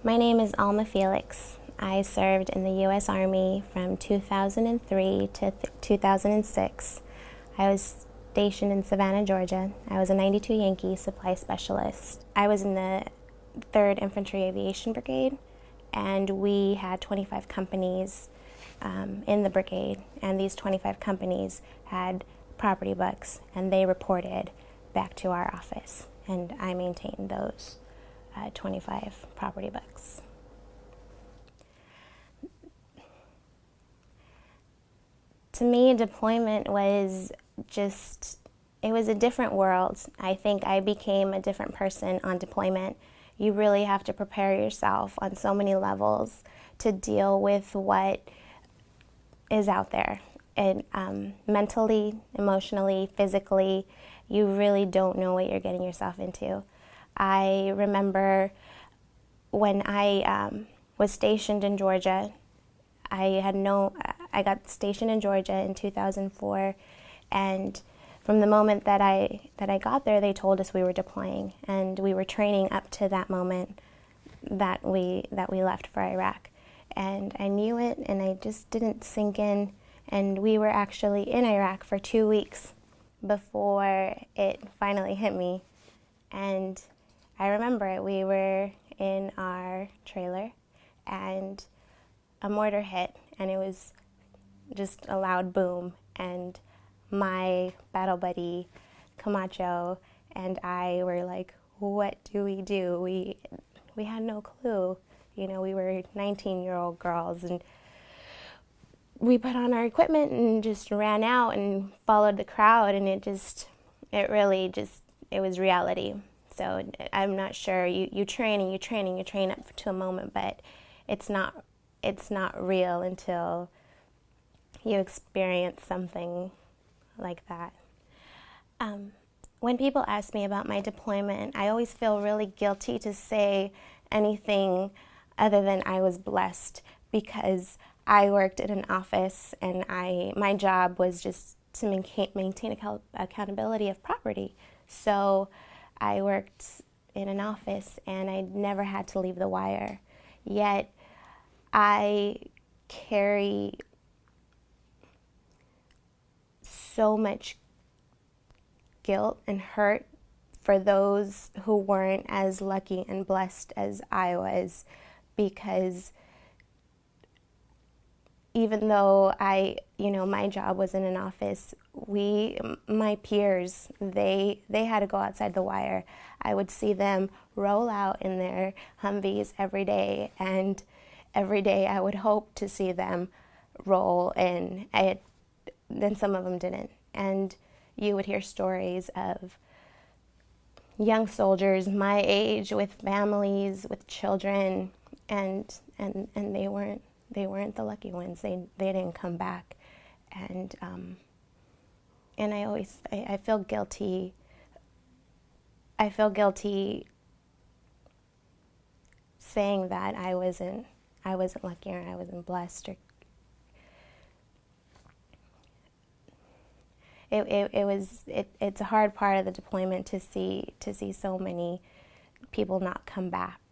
My name is Alma Felix. I served in the U.S. Army from 2003 to 2006. I was stationed in Savannah, Georgia. I was a 92 Yankee supply specialist. I was in the 3rd Infantry Aviation Brigade, and we had 25 companies in the brigade, and these 25 companies had property books, and they reported back to our office, and I maintained those 25 property books. To me, deployment was it was a different world. I think I became a different person on deployment. You really have to prepare yourself on so many levels to deal with what is out there. And mentally, emotionally, physically, you really don't know what you're getting yourself into. I remember when I was stationed in Georgia, I got stationed in Georgia in 2004, and from the moment that I got there, they told us we were deploying, and we were training up to that moment that we left for Iraq. And I knew it, and I just didn't sink in, and we were actually in Iraq for 2 weeks before it finally hit me. And I remember it. We were in our trailer, and a mortar hit, and it was just a loud boom, and my battle buddy Camacho and I were like, what do? We had no clue. You know, we were 19-year-old girls, and we put on our equipment and just ran out and followed the crowd, and it was reality. So I'm not sure. You train and you train and you train up to a moment, but it's not real until you experience something like that. When people ask me about my deployment, I always feel really guilty to say anything other than I was blessed, because I worked in an office, and my job was just to maintain accountability of property. So I worked in an office, and I never had to leave the wire. Yet I carry so much guilt and hurt for those who weren't as lucky and blessed as I was, because even though my job was in an office, my peers, they had to go outside the wire. I would see them roll out in their Humvees every day, and every day I would hope to see them roll in. Then some of them didn't. And you would hear stories of young soldiers my age with families, with children, and they weren't the lucky ones. They didn't come back. And I feel guilty. I feel guilty saying that I wasn't lucky, or I wasn't blessed, or it's a hard part of the deployment to see so many people not come back.